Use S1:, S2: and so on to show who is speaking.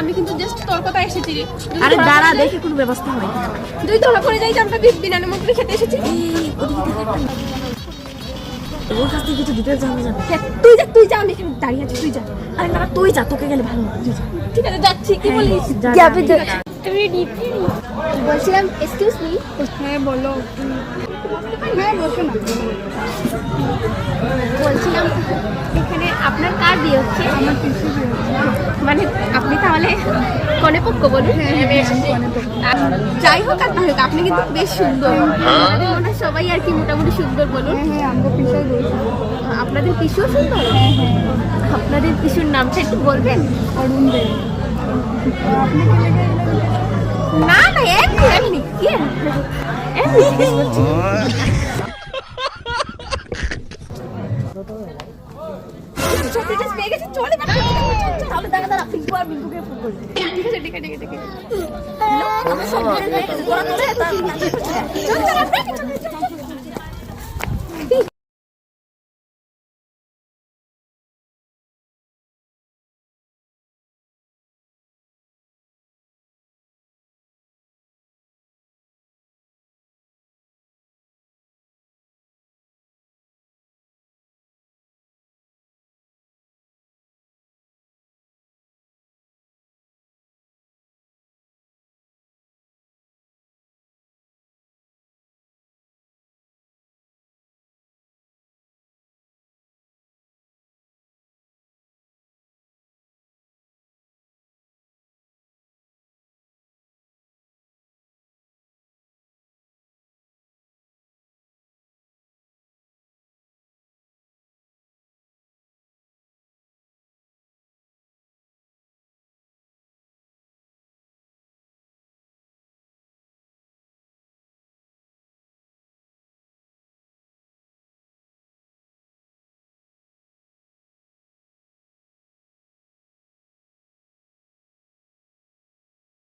S1: আমি কিন্তু জাস্ট তোর কথা এসেছি রে।
S2: আরে দাঁড়া, দেখে কোনো ব্যবস্থা হয় না।
S1: তুই ধরা পড়ে যাই যে আমরা বিনানে মন্ত্রী খেতে এসেছি।
S2: ওর কাছ থেকে কিছু ডিটেলস জানা যাবে।
S1: তুই যা আমি এখানে দাঁড়িয়ে আছি, তুই যা।
S2: আরে না, তুই যা, তোকে গেলে ভালো হবে, তুই যা।
S1: ঠিক আছে যাচ্ছি, কি বলিস?
S2: যাবে তো।
S1: বলছিলাম এক্সকিউজ মি।
S3: হ্যাঁ বলো। হ্যাঁ বসো না।
S1: বলছিলাম এখানে আপনার কার বিয়ে হচ্ছে?
S3: আমার পিসি বিয়ে হচ্ছে।
S1: মানে আপনি তাহলে কনে পক্ষ বলুন। যাই হোক আর না হোক, আপনি কিন্তু বেশ সুন্দর। আমাদের মনে হয় সবাই আর কি মোটামুটি সুন্দর বলুন।
S3: হ্যাঁ আমরা পিসাই বলছি।
S1: আপনাদের পিসুও সুন্দর? আপনাদের পিসুর নামটা একটু বলবেন?
S3: অরুণ দে। আপনি কি লেগে
S1: না না, এমনি এমনি কি এমনি জিজ্ঞেস করছি। চকলেট পেয়ে গেছি, চলে
S2: তাহলে দাঁড়া দাঁড়া, পিঙ্কু আর বিঙ্কুকে ফোন করি।
S1: ঠিক আছে ঠিক আছে ঠিক আছে ঠিক আছে।
S2: আমার সব বেড়ে গেছে, তোরা তো
S1: চল চল